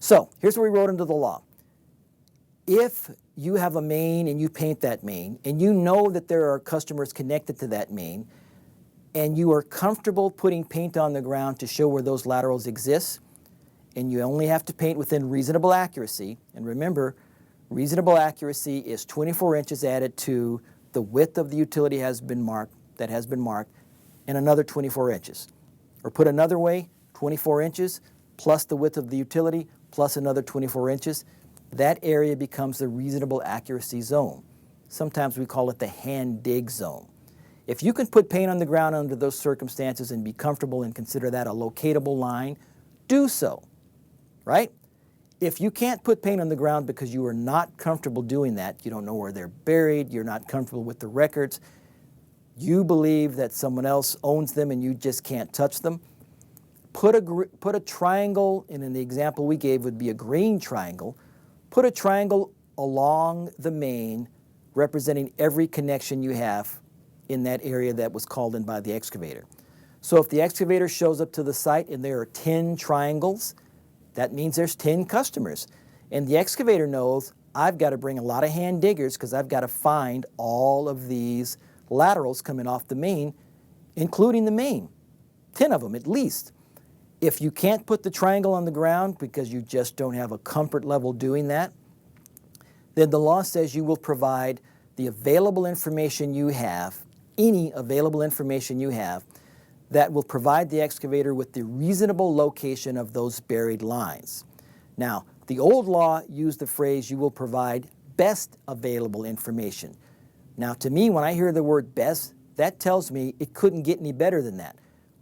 So here's what we wrote into the law. If you have a main and you paint that main, and you know that there are customers connected to that main, and you are comfortable putting paint on the ground to show where those laterals exist, and you only have to paint within reasonable accuracy, and remember, reasonable accuracy is 24 inches added to the width of the utility that has been marked, and another 24 inches. Or put another way, 24 inches plus the width of the utility plus another 24 inches. That area becomes the reasonable accuracy zone. Sometimes we call it the hand dig zone. If you can put paint on the ground under those circumstances and be comfortable and consider that a locatable line, do so, right? If you can't put paint on the ground because you are not comfortable doing that, you don't know where they're buried, you're not comfortable with the records, you believe that someone else owns them and you just can't touch them, put a triangle, and in the example we gave would be a green triangle, put a triangle along the main representing every connection you have in that area that was called in by the excavator. So if the excavator shows up to the site and there are 10 triangles, that means there's 10 customers. And the excavator knows I've got to bring a lot of hand diggers because I've got to find all of these laterals coming off the main, including the main, 10 of them at least. If you can't put the triangle on the ground because you just don't have a comfort level doing that, then the law says you will provide the available information you have, any available information you have, that will provide the excavator with the reasonable location of those buried lines. Now, the old law used the phrase, you will provide best available information. Now, to me, when I hear the word best, that tells me it couldn't get any better than that.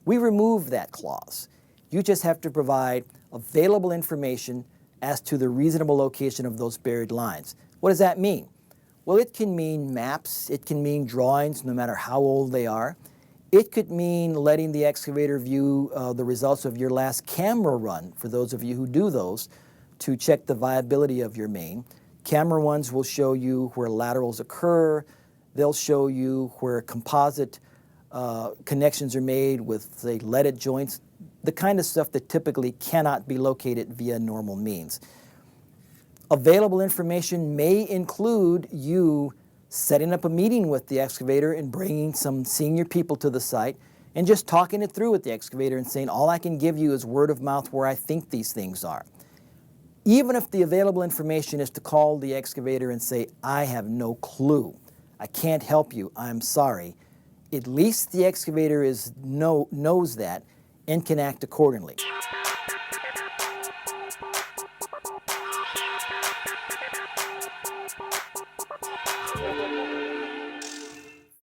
We removed that clause. You just have to provide available information as to the reasonable location of those buried lines. What does that mean? Well, it can mean maps, it can mean drawings, no matter how old they are. It could mean letting the excavator view the results of your last camera run, for those of you who do those, to check the viability of your main. Camera ones will show you where laterals occur. They'll show you where composite connections are made with, say, leaded joints, the kind of stuff that typically cannot be located via normal means. Available information may include you setting up a meeting with the excavator and bringing some senior people to the site and just talking it through with the excavator and saying, all I can give you is word of mouth where I think these things are. Even if the available information is to call the excavator and say, I have no clue, I can't help you, I'm sorry, at least the excavator knows that and can act accordingly.